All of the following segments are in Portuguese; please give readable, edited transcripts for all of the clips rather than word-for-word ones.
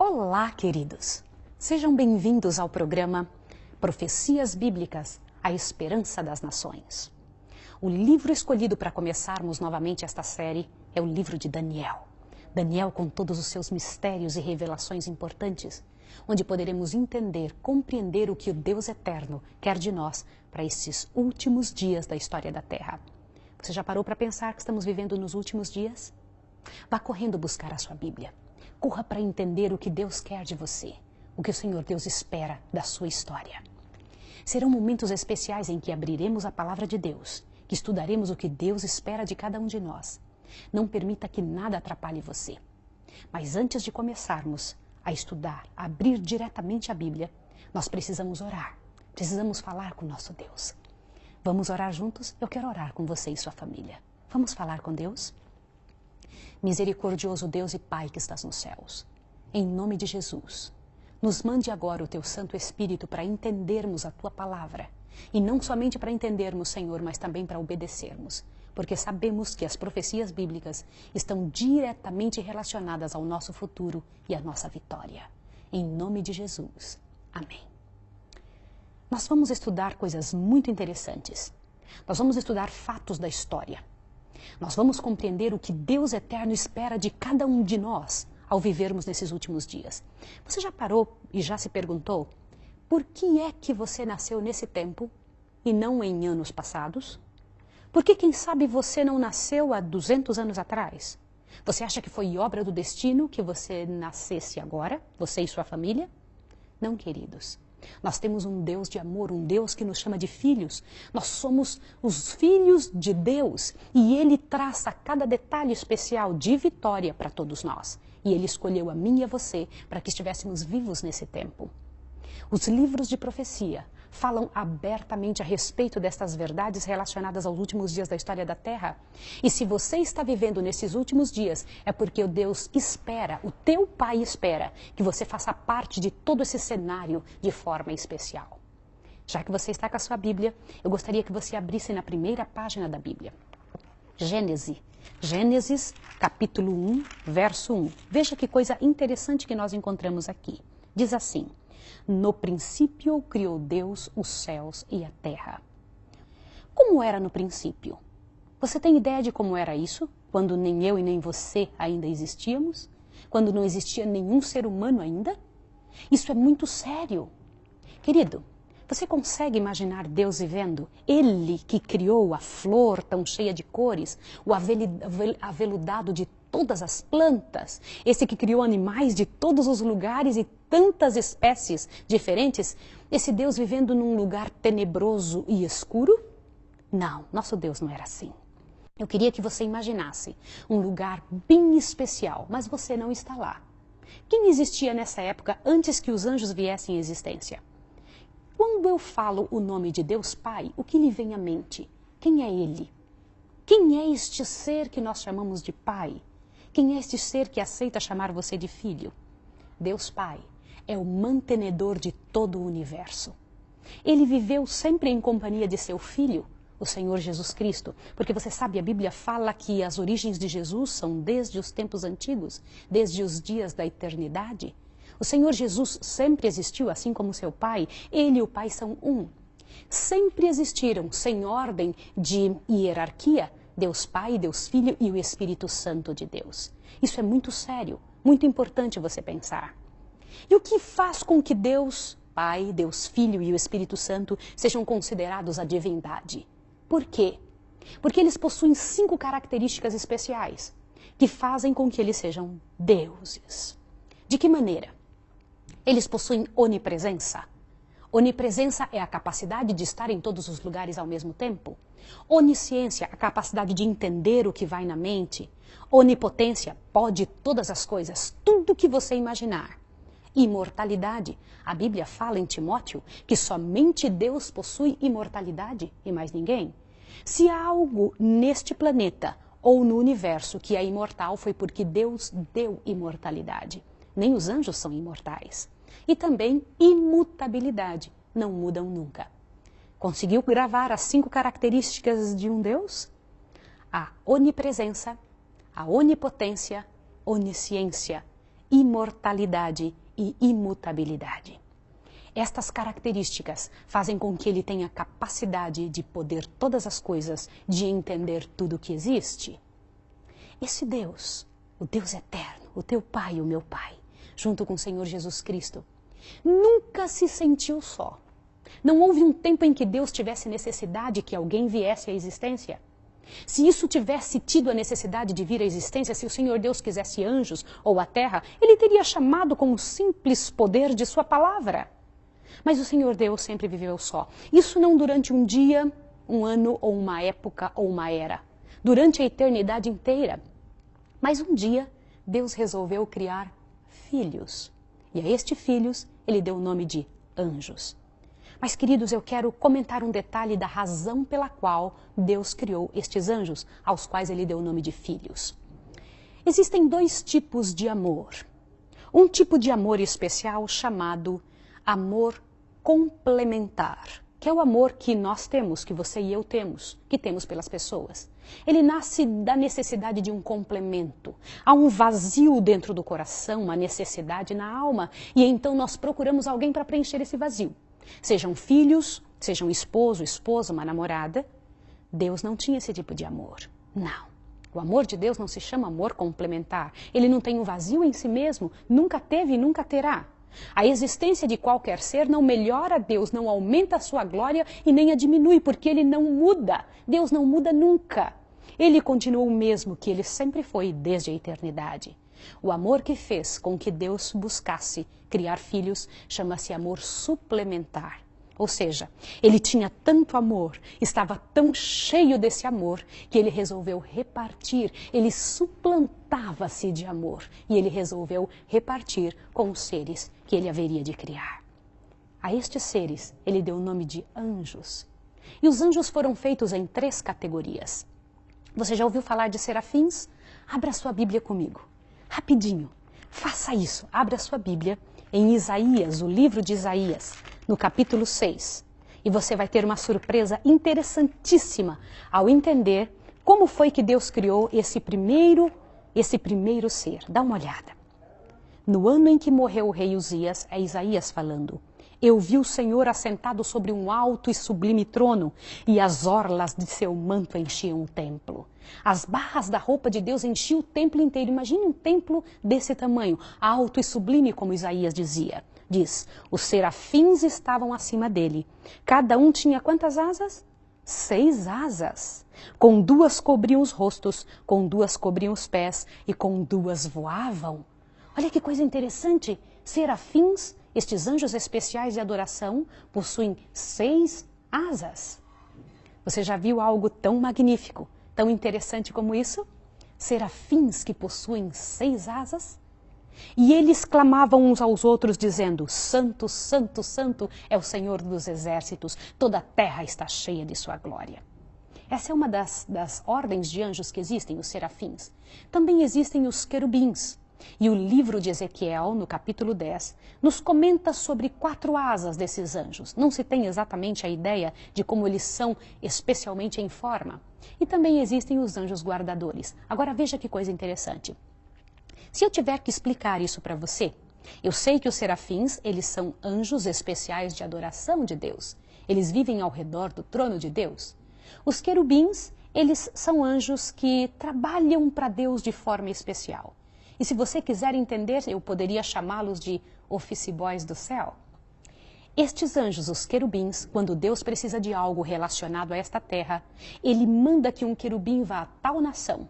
Olá, queridos! Sejam bem-vindos ao programa Profecias Bíblicas, a Esperança das Nações. O livro escolhido para começarmos novamente esta série é o livro de Daniel. Daniel com todos os seus mistérios e revelações importantes, onde poderemos entender, compreender o que o Deus Eterno quer de nós para estes últimos dias da história da Terra. Você já parou para pensar que estamos vivendo nos últimos dias? Vá correndo buscar a sua Bíblia. Corra para entender o que Deus quer de você, o que o Senhor Deus espera da sua história. Serão momentos especiais em que abriremos a palavra de Deus, que estudaremos o que Deus espera de cada um de nós. Não permita que nada atrapalhe você. Mas antes de começarmos a estudar, a abrir diretamente a Bíblia, nós precisamos orar, precisamos falar com o nosso Deus. Vamos orar juntos? Eu quero orar com você e sua família. Vamos falar com Deus? Misericordioso Deus e Pai que estás nos céus, em nome de Jesus, nos mande agora o Teu Santo Espírito para entendermos a Tua Palavra. E não somente para entendermos, Senhor, mas também para obedecermos. Porque sabemos que as profecias bíblicas estão diretamente relacionadas ao nosso futuro e à nossa vitória. Em nome de Jesus. Amém. Nós vamos estudar coisas muito interessantes. Nós vamos estudar fatos da história. Nós vamos compreender o que Deus Eterno espera de cada um de nós ao vivermos nesses últimos dias. Você já parou e já se perguntou por que é que você nasceu nesse tempo e não em anos passados? Por que, quem sabe, você não nasceu há 200 anos atrás? Você acha que foi obra do destino que você nascesse agora, você e sua família? Não, queridos. Nós temos um Deus de amor, um Deus que nos chama de filhos. Nós somos os filhos de Deus e Ele traça cada detalhe especial de vitória para todos nós. E Ele escolheu a mim e a você para que estivéssemos vivos nesse tempo. Os livros de profecia falam abertamente a respeito destas verdades relacionadas aos últimos dias da história da Terra. E se você está vivendo nesses últimos dias, é porque o Deus espera, o teu Pai espera, que você faça parte de todo esse cenário de forma especial. Já que você está com a sua Bíblia, eu gostaria que você abrisse na primeira página da Bíblia. Gênesis, capítulo 1, verso 1. Veja que coisa interessante que nós encontramos aqui. Diz assim: no princípio criou Deus os céus e a terra. Como era no princípio? Você tem ideia de como era isso? Quando nem eu e nem você ainda existíamos? Quando não existia nenhum ser humano ainda? Isso é muito sério. Querido, você consegue imaginar Deus vivendo? Ele que criou a flor tão cheia de cores, o aveludado de todas as plantas, esse que criou animais de todos os lugares e tantas espécies diferentes, esse Deus vivendo num lugar tenebroso e escuro? Não, nosso Deus não era assim. Eu queria que você imaginasse um lugar bem especial, mas você não está lá. Quem existia nessa época antes que os anjos viessem à existência? Quando eu falo o nome de Deus Pai, o que lhe vem à mente? Quem é Ele? Quem é este ser que nós chamamos de Pai? Quem é este ser que aceita chamar você de filho? Deus Pai é o mantenedor de todo o universo. Ele viveu sempre em companhia de seu Filho, o Senhor Jesus Cristo, porque você sabe, a Bíblia fala que as origens de Jesus são desde os tempos antigos, desde os dias da eternidade. O Senhor Jesus sempre existiu, assim como seu Pai. Ele e o Pai são um. Sempre existiram, sem ordem de hierarquia, Deus Pai, Deus Filho e o Espírito Santo de Deus. Isso é muito sério, muito importante você pensar. E o que faz com que Deus Pai, Deus Filho e o Espírito Santo sejam considerados a divindade? Por quê? Porque eles possuem 5 características especiais que fazem com que eles sejam deuses. De que maneira? Eles possuem onipresença. Onipresença é a capacidade de estar em todos os lugares ao mesmo tempo. Onisciência, a capacidade de entender o que vai na mente. Onipotência, pode todas as coisas, tudo que você imaginar. Imortalidade, a Bíblia fala em Timóteo que somente Deus possui imortalidade e mais ninguém. Se há algo neste planeta ou no universo que é imortal, foi porque Deus deu imortalidade. Nem os anjos são imortais. E também imutabilidade, não mudam nunca. Conseguiu gravar as 5 características de um Deus? A onipresença, a onipotência, onisciência imortalidade e imutabilidade. Estas características fazem com que ele tenha capacidade de poder todas as coisas, de entender tudo o que existe. Esse Deus, o Deus eterno, o teu Pai e o meu Pai, junto com o Senhor Jesus Cristo, nunca se sentiu só. Não houve um tempo em que Deus tivesse necessidade que alguém viesse à existência. Se isso tivesse tido a necessidade de vir à existência, se o Senhor Deus quisesse anjos ou a terra, ele teria chamado com o simples poder de sua palavra. Mas o Senhor Deus sempre viveu só. Isso não durante um dia, um ano ou uma época ou uma era. Durante a eternidade inteira. Mas um dia, Deus resolveu criar filhos. E a estes filhos, ele deu o nome de anjos. Mas, queridos, eu quero comentar um detalhe da razão pela qual Deus criou estes anjos, aos quais ele deu o nome de filhos. Existem dois tipos de amor. Um tipo de amor especial chamado amor complementar, que é o amor que nós temos, que você e eu temos, que temos pelas pessoas. Ele nasce da necessidade de um complemento. Há um vazio dentro do coração, uma necessidade na alma, e então nós procuramos alguém para preencher esse vazio. Sejam filhos, seja um esposo, esposa, uma namorada. Deus não tinha esse tipo de amor. Não. O amor de Deus não se chama amor complementar. Ele não tem um vazio em si mesmo, nunca teve e nunca terá. A existência de qualquer ser não melhora Deus, não aumenta a sua glória e nem a diminui, porque ele não muda. Deus não muda nunca. Ele continua o mesmo que ele sempre foi desde a eternidade. O amor que fez com que Deus buscasse criar filhos chama-se amor suplementar. Ou seja, ele tinha tanto amor, estava tão cheio desse amor, que ele resolveu repartir, ele suplantava-se de amor e ele resolveu repartir com os seres que ele haveria de criar. A estes seres ele deu o nome de anjos. E os anjos foram feitos em 3 categorias. Você já ouviu falar de serafins? Abra sua Bíblia comigo. Rapidinho, faça isso. Abra sua Bíblia em Isaías, o livro de Isaías, no capítulo 6. E você vai ter uma surpresa interessantíssima ao entender como foi que Deus criou esse primeiro ser. Dá uma olhada. No ano em que morreu o rei Uzias, é Isaías falando, eu vi o Senhor assentado sobre um alto e sublime trono, e as orlas de seu manto enchiam o templo. As barras da roupa de Deus enchiam o templo inteiro. Imagine um templo desse tamanho, alto e sublime, como Isaías dizia. Diz, os serafins estavam acima dele. Cada um tinha quantas asas? 6 asas. Com 2 cobriam os rostos, com 2 cobriam os pés, e com 2 voavam. Olha que coisa interessante. Serafins, estes anjos especiais de adoração, possuem 6 asas. Você já viu algo tão magnífico, tão interessante como isso? Serafins que possuem 6 asas? E eles clamavam uns aos outros, dizendo, Santo, Santo, Santo é o Senhor dos exércitos, toda a terra está cheia de sua glória. Essa é uma das ordens de anjos que existem, os serafins. Também existem os querubins. E o livro de Ezequiel, no capítulo 10, nos comenta sobre 4 asas desses anjos. Não se tem exatamente a ideia de como eles são especialmente em forma. E também existem os anjos guardadores. Agora veja que coisa interessante. Se eu tiver que explicar isso para você, eu sei que os serafins, eles são anjos especiais de adoração de Deus. Eles vivem ao redor do trono de Deus. Os querubins, eles são anjos que trabalham para Deus de forma especial. E se você quiser entender, eu poderia chamá-los de office boys do céu. Estes anjos, os querubins, quando Deus precisa de algo relacionado a esta terra, ele manda que um querubim vá a tal nação,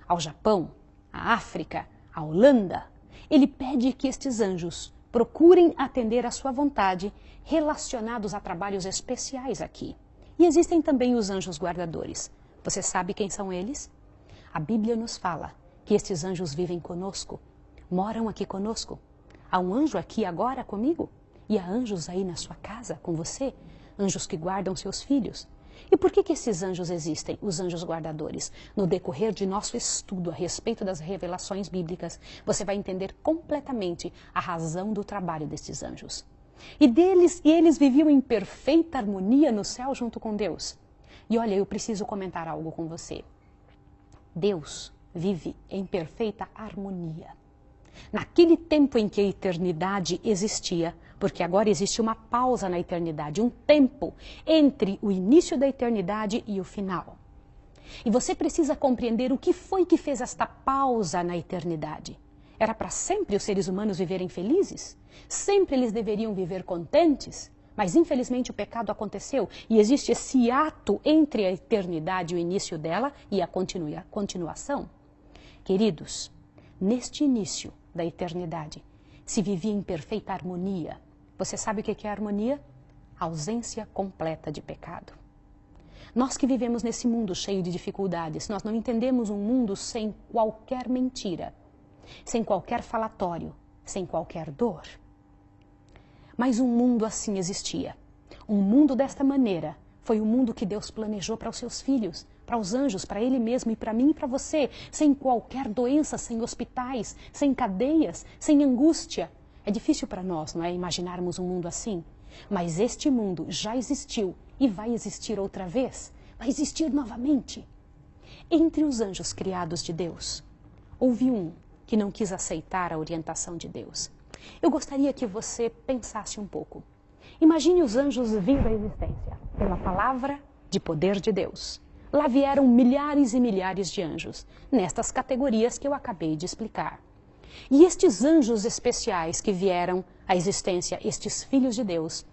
ao Japão, à África, à Holanda. Ele pede que estes anjos procurem atender à sua vontade, relacionados a trabalhos especiais aqui. E existem também os anjos guardadores. Você sabe quem são eles? A Bíblia nos fala que estes anjos vivem conosco, moram aqui conosco. Há um anjo aqui agora comigo e há anjos aí na sua casa com você, anjos que guardam seus filhos. E por que esses anjos existem, os anjos guardadores? No decorrer de nosso estudo a respeito das revelações bíblicas, você vai entender completamente a razão do trabalho destes anjos. E eles viviam em perfeita harmonia no céu junto com Deus. E olha, eu preciso comentar algo com você. Deus vive em perfeita harmonia. Naquele tempo em que a eternidade existia, porque agora existe uma pausa na eternidade, um tempo entre o início da eternidade e o final. E você precisa compreender o que foi que fez esta pausa na eternidade. Era para sempre os seres humanos viverem felizes? Sempre eles deveriam viver contentes? Mas infelizmente o pecado aconteceu e existe esse ato entre a eternidade e o início dela e a continuação. Queridos, neste início da eternidade se vivia em perfeita harmonia. Você sabe o que é harmonia? Ausência completa de pecado. Nós que vivemos nesse mundo cheio de dificuldades, nós não entendemos um mundo sem qualquer mentira, sem qualquer falatório, sem qualquer dor. Mas um mundo assim existia. Um mundo desta maneira foi o mundo que Deus planejou para os seus filhos, para os anjos, para Ele mesmo e para mim e para você, sem qualquer doença, sem hospitais, sem cadeias, sem angústia. É difícil para nós, não é, imaginarmos um mundo assim? Mas este mundo já existiu e vai existir outra vez. Vai existir novamente. Entre os anjos criados de Deus, houve um que não quis aceitar a orientação de Deus. Eu gostaria que você pensasse um pouco. Imagine os anjos vindo à existência pela palavra de poder de Deus. Lá vieram milhares e milhares de anjos, nestas categorias que eu acabei de explicar. E estes anjos especiais que vieram à existência, estes filhos de Deus,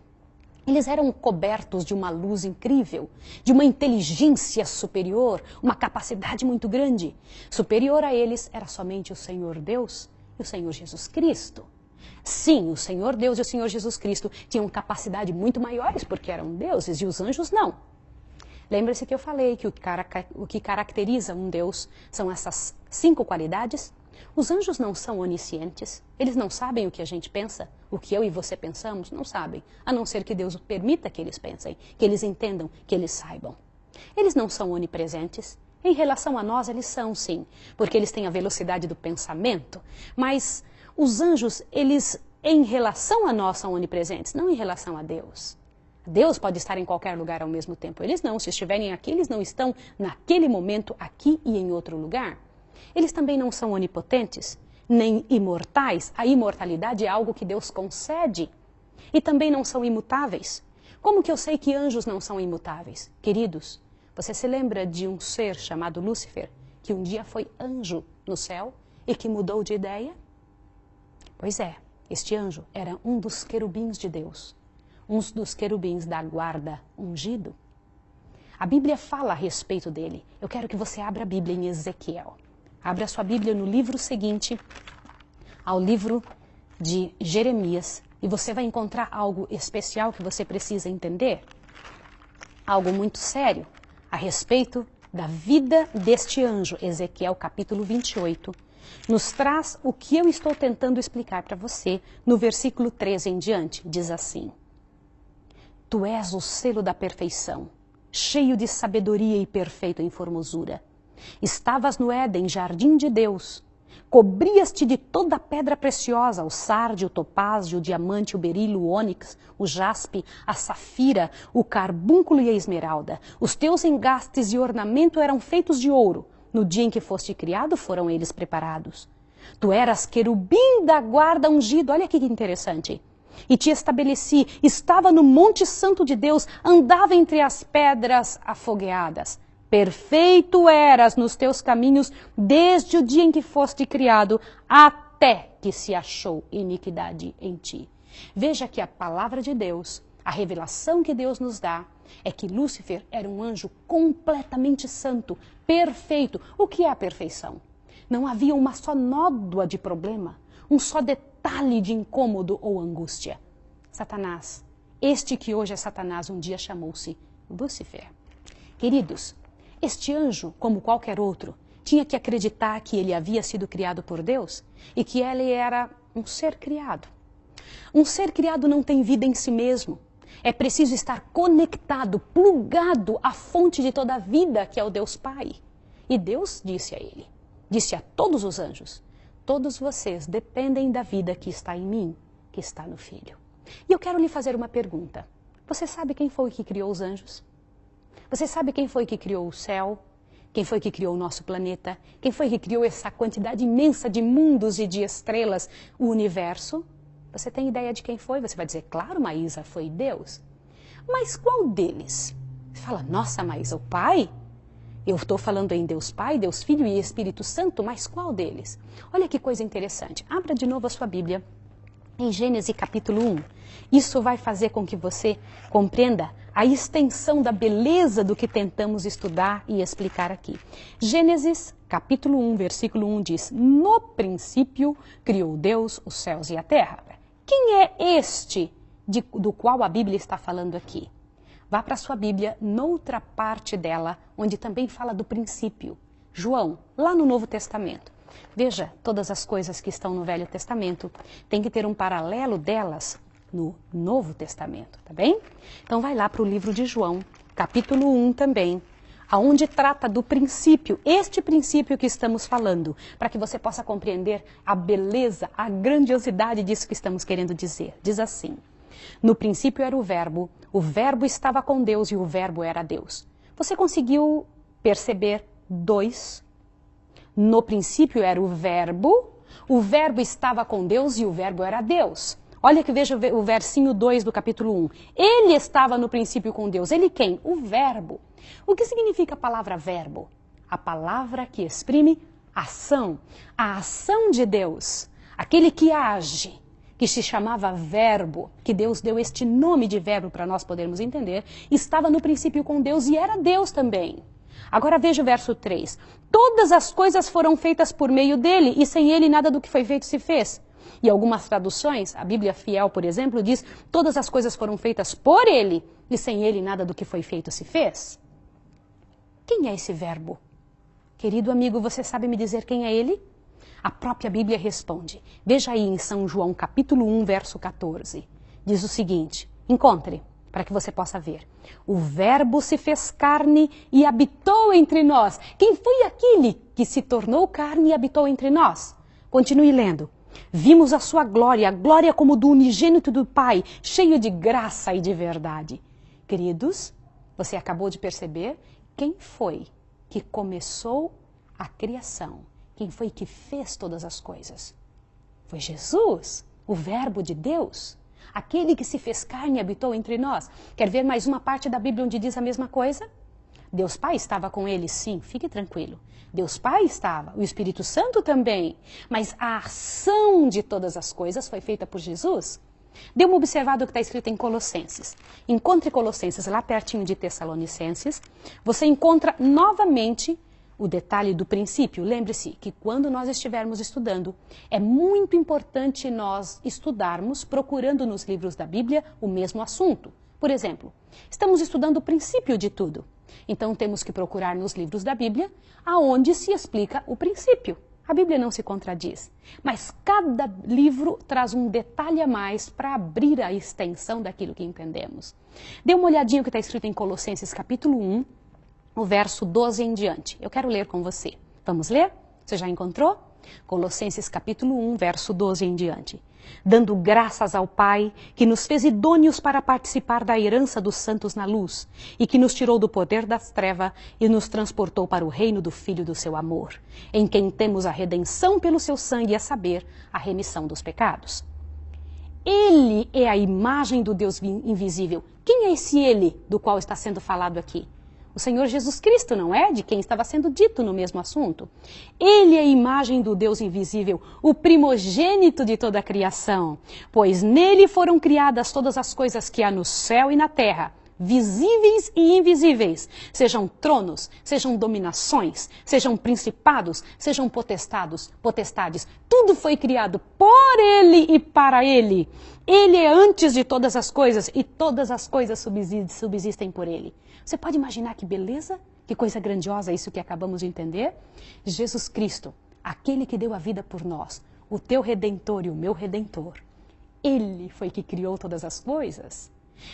eles eram cobertos de uma luz incrível, de uma inteligência superior, uma capacidade muito grande. Superior a eles era somente o Senhor Deus e o Senhor Jesus Cristo. Sim, o Senhor Deus e o Senhor Jesus Cristo tinham capacidade muito maiores porque eram deuses e os anjos não. Lembre-se que eu falei que o que caracteriza um Deus são essas 5 qualidades. Os anjos não são oniscientes, eles não sabem o que a gente pensa, o que eu e você pensamos, não sabem, a não ser que Deus permita que eles pensem, que eles entendam, que eles saibam. Eles não são onipresentes, em relação a nós eles são sim, porque eles têm a velocidade do pensamento, mas os anjos, eles em relação a nós são onipresentes, não em relação a Deus. Deus pode estar em qualquer lugar ao mesmo tempo, eles não, se estiverem aqui, eles não estão naquele momento aqui e em outro lugar. Eles também não são onipotentes, nem imortais. A imortalidade é algo que Deus concede. E também não são imutáveis. Como que eu sei que anjos não são imutáveis? Queridos, você se lembra de um ser chamado Lúcifer, que um dia foi anjo no céu e que mudou de ideia? Pois é, este anjo era um dos querubins de Deus, um dos querubins da guarda ungido. A Bíblia fala a respeito dele. Eu quero que você abra a Bíblia em Ezequiel. Abra sua Bíblia no livro seguinte, ao livro de Jeremias, e você vai encontrar algo especial que você precisa entender. Algo muito sério a respeito da vida deste anjo. Ezequiel capítulo 28 nos traz o que eu estou tentando explicar para você no versículo 13 em diante. Diz assim: Tu és o selo da perfeição, cheio de sabedoria e perfeito em formosura. Estavas no Éden, jardim de Deus. Cobrias-te de toda a pedra preciosa, o sardio, o topázio, o diamante, o berilo, o ônix, o jaspe, a safira, o carbúnculo e a esmeralda. Os teus engastes e ornamento eram feitos de ouro. No dia em que foste criado, foram eles preparados. Tu eras querubim da guarda ungido. Olha que interessante. E te estabeleci, estava no Monte Santo de Deus, andava entre as pedras afogueadas. Perfeito eras nos teus caminhos desde o dia em que foste criado, até que se achou iniquidade em ti. Veja que a palavra de Deus, a revelação que Deus nos dá, é que Lúcifer era um anjo completamente santo, perfeito. O que é a perfeição? Não havia uma só nódoa de problema, um só detalhe de incômodo ou angústia. Satanás, este que hoje é Satanás, um dia chamou-se Lúcifer. Queridos, este anjo, como qualquer outro, tinha que acreditar que ele havia sido criado por Deus e que ele era um ser criado. Um ser criado não tem vida em si mesmo. É preciso estar conectado, plugado à fonte de toda a vida, que é o Deus Pai. E Deus disse a ele, disse a todos os anjos: todos vocês dependem da vida que está em mim, que está no Filho. E eu quero lhe fazer uma pergunta. Você sabe quem foi que criou os anjos? Você sabe quem foi que criou o céu, Quem foi que criou o nosso planeta? Quem foi que criou essa quantidade imensa de mundos e de estrelas, o universo? Você tem ideia de quem foi? Você vai dizer, claro, Maísa, foi Deus. Mas qual deles? Você fala, nossa, Maísa, o Pai? Eu estou falando em Deus Pai, Deus Filho e Espírito Santo, mas qual deles? Olha que coisa interessante. Abra de novo a sua Bíblia em Gênesis capítulo 1. Isso vai fazer com que você compreenda a extensão da beleza do que tentamos estudar e explicar aqui. Gênesis capítulo 1, versículo 1 diz, no princípio criou Deus os céus e a terra. Quem é este do qual a Bíblia está falando aqui? Vá para a sua Bíblia, noutra parte dela, onde também fala do princípio. João, lá no Novo Testamento. Veja, todas as coisas que estão no Velho Testamento, tem que ter um paralelo delas no Novo Testamento, tá bem? Então vai lá para o livro de João, capítulo 1 também, aonde trata do princípio, este princípio que estamos falando, para que você possa compreender a beleza, a grandiosidade disso que estamos querendo dizer. Diz assim, no princípio era o Verbo estava com Deus e o Verbo era Deus. Você conseguiu perceber dois? No princípio era o Verbo estava com Deus e o Verbo era Deus. Olha que veja o versinho 2 do capítulo 1. Ele estava no princípio com Deus. Ele quem? O Verbo. O que significa a palavra verbo? A palavra que exprime ação. A ação de Deus. Aquele que age, que se chamava Verbo, que Deus deu este nome de verbo para nós podermos entender, estava no princípio com Deus e era Deus também. Agora veja o verso 3. Todas as coisas foram feitas por meio dele e sem ele nada do que foi feito se fez. E algumas traduções, a Bíblia Fiel, por exemplo, diz todas as coisas foram feitas por ele e sem ele nada do que foi feito se fez. Quem é esse verbo? Querido amigo, você sabe me dizer quem é ele? A própria Bíblia responde. Veja aí em São João, capítulo 1, verso 14. Diz o seguinte, encontre, para que você possa ver. O Verbo se fez carne e habitou entre nós. Quem foi aquele que se tornou carne e habitou entre nós? Continue lendo. Vimos a sua glória, a glória como do unigênito do Pai, cheio de graça e de verdade. Queridos, você acabou de perceber quem foi que começou a criação? Quem foi que fez todas as coisas? Foi Jesus, o Verbo de Deus, aquele que se fez carne e habitou entre nós. Quer ver mais uma parte da Bíblia onde diz a mesma coisa? Deus Pai estava com ele, sim, fique tranquilo. Deus Pai estava, o Espírito Santo também. Mas a ação de todas as coisas foi feita por Jesus. Dê uma observada o que está escrito em Colossenses. Encontre Colossenses lá pertinho de Tessalonicenses. Você encontra novamente o detalhe do princípio. Lembre-se que quando nós estivermos estudando, é muito importante nós estudarmos, procurando nos livros da Bíblia o mesmo assunto. Por exemplo, estamos estudando o princípio de tudo. Então temos que procurar nos livros da Bíblia aonde se explica o princípio. A Bíblia não se contradiz, mas cada livro traz um detalhe a mais para abrir a extensão daquilo que entendemos. Dê uma olhadinha no que está escrito em Colossenses capítulo 1, o verso 12 em diante. Eu quero ler com você. Vamos ler? Você já encontrou? Colossenses capítulo 1, verso 12 em diante. Dando graças ao Pai, que nos fez idôneos para participar da herança dos santos na luz, e que nos tirou do poder das trevas e nos transportou para o reino do Filho do seu amor, em quem temos a redenção pelo seu sangue, a saber, a remissão dos pecados. Ele é a imagem do Deus invisível. Quem é esse ele do qual está sendo falado aqui? O Senhor Jesus Cristo, não é? De quem estava sendo dito no mesmo assunto. Ele é a imagem do Deus invisível, o primogênito de toda a criação, pois nele foram criadas todas as coisas que há no céu e na terra, visíveis e invisíveis, sejam tronos, sejam dominações, sejam principados, sejam potestades. Tudo foi criado por ele e para ele. Ele é antes de todas as coisas e todas as coisas subsistem por ele. Você pode imaginar que beleza, que coisa grandiosa isso que acabamos de entender? Jesus Cristo, aquele que deu a vida por nós, o teu Redentor e o meu Redentor. Ele foi que criou todas as coisas.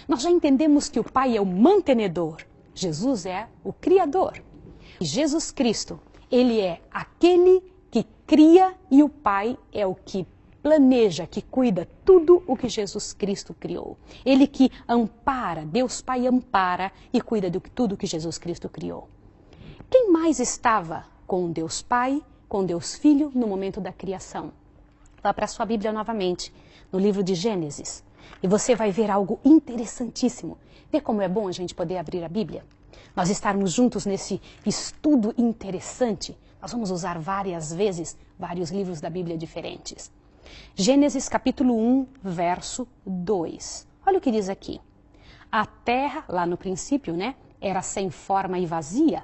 Nós já entendemos que o Pai é o mantenedor, Jesus é o Criador. E Jesus Cristo, ele é aquele que cria e o Pai é o que planeja, que cuida tudo o que Jesus Cristo criou. Ele que ampara, Deus Pai ampara e cuida de tudo que Jesus Cristo criou. Quem mais estava com Deus Pai, com Deus Filho no momento da criação? Vá para a sua Bíblia novamente, no livro de Gênesis, e você vai ver algo interessantíssimo. Vê como é bom a gente poder abrir a Bíblia? Nós estarmos juntos nesse estudo interessante. Nós vamos usar várias vezes vários livros da Bíblia diferentes. Gênesis capítulo 1, verso 2. Olha o que diz aqui. A terra, lá no princípio, era sem forma e vazia.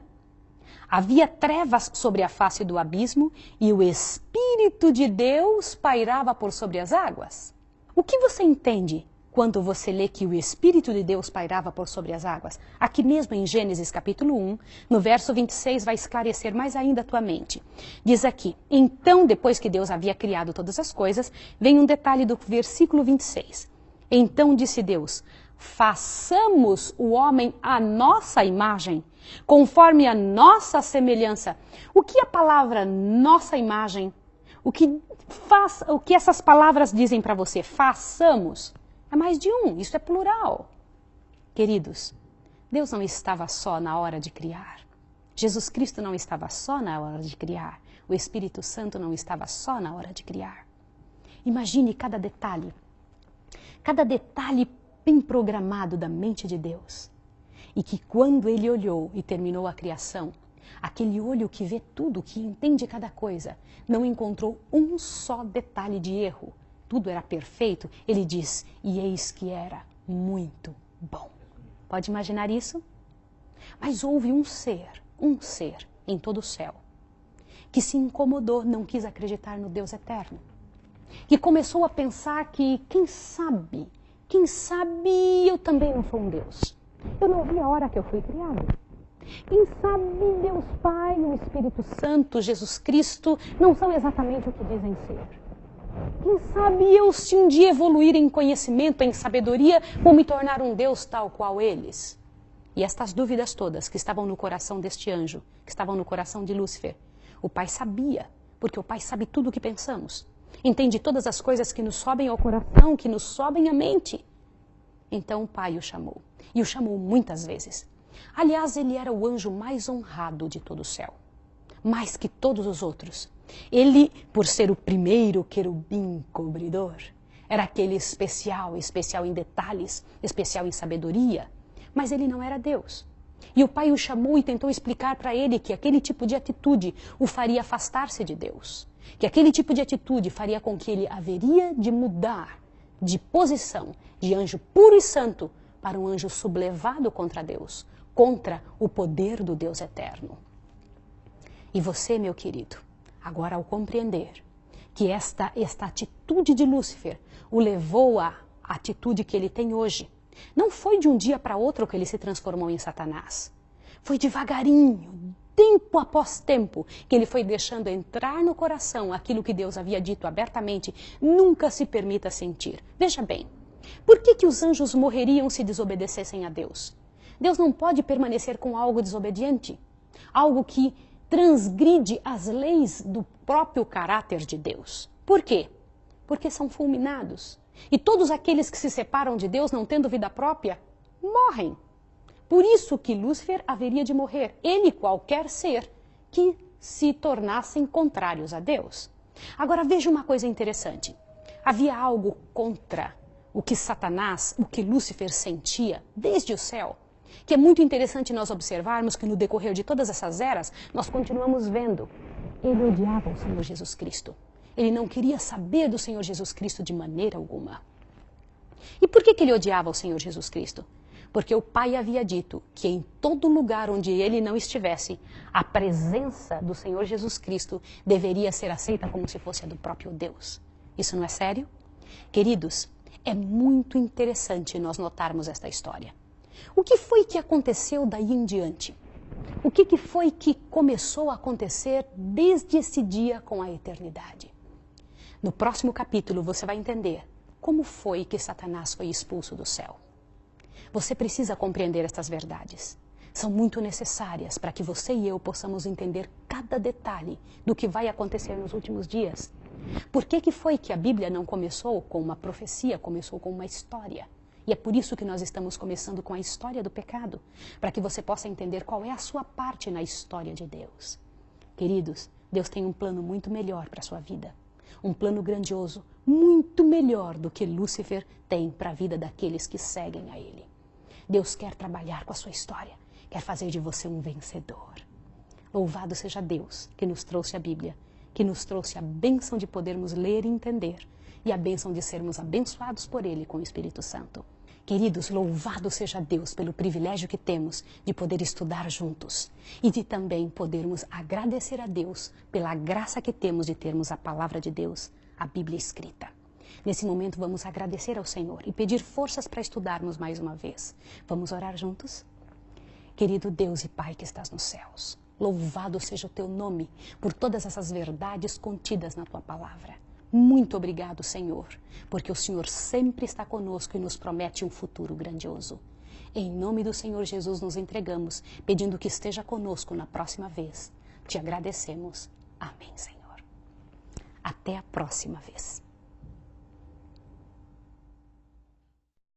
Havia trevas sobre a face do abismo e o Espírito de Deus pairava por sobre as águas. O que você entende quando você lê que o Espírito de Deus pairava por sobre as águas? Aqui mesmo em Gênesis capítulo 1, no verso 26, vai esclarecer mais ainda a tua mente. Diz aqui, então depois que Deus havia criado todas as coisas, vem um detalhe do versículo 26. Então disse Deus, façamos o homem à nossa imagem, conforme a nossa semelhança. O que a palavra nossa imagem, o que essas palavras dizem para você? Façamos. É mais de um, isso é plural. Queridos, Deus não estava só na hora de criar. Jesus Cristo não estava só na hora de criar. O Espírito Santo não estava só na hora de criar. Imagine cada detalhe bem programado da mente de Deus. E que quando Ele olhou e terminou a criação, aquele olho que vê tudo, que entende cada coisa, não encontrou um só detalhe de erro. Tudo era perfeito. Ele diz, e eis que era muito bom. Pode imaginar isso? Mas houve um ser em todo o céu, que se incomodou, não quis acreditar no Deus eterno. Que começou a pensar que, quem sabe eu também não sou um Deus. Eu não vi a hora que eu fui criado. Quem sabe Deus Pai, o Espírito Santo, Jesus Cristo, não são exatamente o que dizem ser. Quem sabe eu, se um dia evoluir em conhecimento, em sabedoria, vou me tornar um Deus tal qual eles. E estas dúvidas todas que estavam no coração deste anjo, que estavam no coração de Lúcifer, o Pai sabia, porque o Pai sabe tudo o que pensamos. Entende todas as coisas que nos sobem ao coração, que nos sobem à mente. Então o Pai o chamou. E o chamou muitas vezes. Aliás, ele era o anjo mais honrado de todo o céu. Mais que todos os outros. Ele, por ser o primeiro querubim cobridor, era aquele especial em detalhes, especial em sabedoria. Mas ele não era Deus. E o Pai o chamou e tentou explicar para ele que aquele tipo de atitude o faria afastar-se de Deus. Que aquele tipo de atitude faria com que ele haveria de mudar de posição, de anjo puro e santo, para um anjo sublevado contra Deus, contra o poder do Deus eterno. E você, meu querido, agora ao compreender que esta atitude de Lúcifer o levou à atitude que ele tem hoje, não foi de um dia para outro que ele se transformou em Satanás. Foi devagarinho, tempo após tempo, que ele foi deixando entrar no coração aquilo que Deus havia dito abertamente, nunca se permita sentir. Veja bem, por que os anjos morreriam se desobedecessem a Deus? Deus não pode permanecer com algo desobediente, algo que transgride as leis do próprio caráter de Deus. Por quê? Porque são fulminados. E todos aqueles que se separam de Deus, não tendo vida própria, morrem. Por isso que Lúcifer haveria de morrer, ele e qualquer ser que se tornassem contrários a Deus. Agora veja uma coisa interessante. Havia algo contra o que Satanás, o que Lúcifer sentia desde o céu, que é muito interessante nós observarmos que no decorrer de todas essas eras, nós continuamos vendo. Ele odiava o Senhor Jesus Cristo. Ele não queria saber do Senhor Jesus Cristo de maneira alguma. E por que ele odiava o Senhor Jesus Cristo? Porque o Pai havia dito que em todo lugar onde ele não estivesse, a presença do Senhor Jesus Cristo deveria ser aceita como se fosse a do próprio Deus. Isso não é sério? Queridos, é muito interessante nós notarmos esta história. O que foi que aconteceu daí em diante? O que foi que começou a acontecer desde esse dia com a eternidade? No próximo capítulo você vai entender como foi que Satanás foi expulso do céu. Você precisa compreender estas verdades. São muito necessárias para que você e eu possamos entender cada detalhe do que vai acontecer nos últimos dias. Por que foi que a Bíblia não começou com uma profecia, começou com uma história? E é por isso que nós estamos começando com a história do pecado, para que você possa entender qual é a sua parte na história de Deus. Queridos, Deus tem um plano muito melhor para a sua vida. Um plano grandioso, muito melhor do que Lúcifer tem para a vida daqueles que seguem a Ele. Deus quer trabalhar com a sua história, quer fazer de você um vencedor. Louvado seja Deus que nos trouxe a Bíblia, que nos trouxe a bênção de podermos ler e entender, e a bênção de sermos abençoados por Ele com o Espírito Santo. Queridos, louvado seja Deus pelo privilégio que temos de poder estudar juntos e de também podermos agradecer a Deus pela graça que temos de termos a palavra de Deus, a Bíblia escrita. Nesse momento vamos agradecer ao Senhor e pedir forças para estudarmos mais uma vez. Vamos orar juntos? Querido Deus e Pai que estás nos céus, louvado seja o teu nome por todas essas verdades contidas na tua palavra. Muito obrigado, Senhor, porque o Senhor sempre está conosco e nos promete um futuro grandioso. Em nome do Senhor Jesus nos entregamos, pedindo que esteja conosco na próxima vez. Te agradecemos. Amém, Senhor. Até a próxima vez.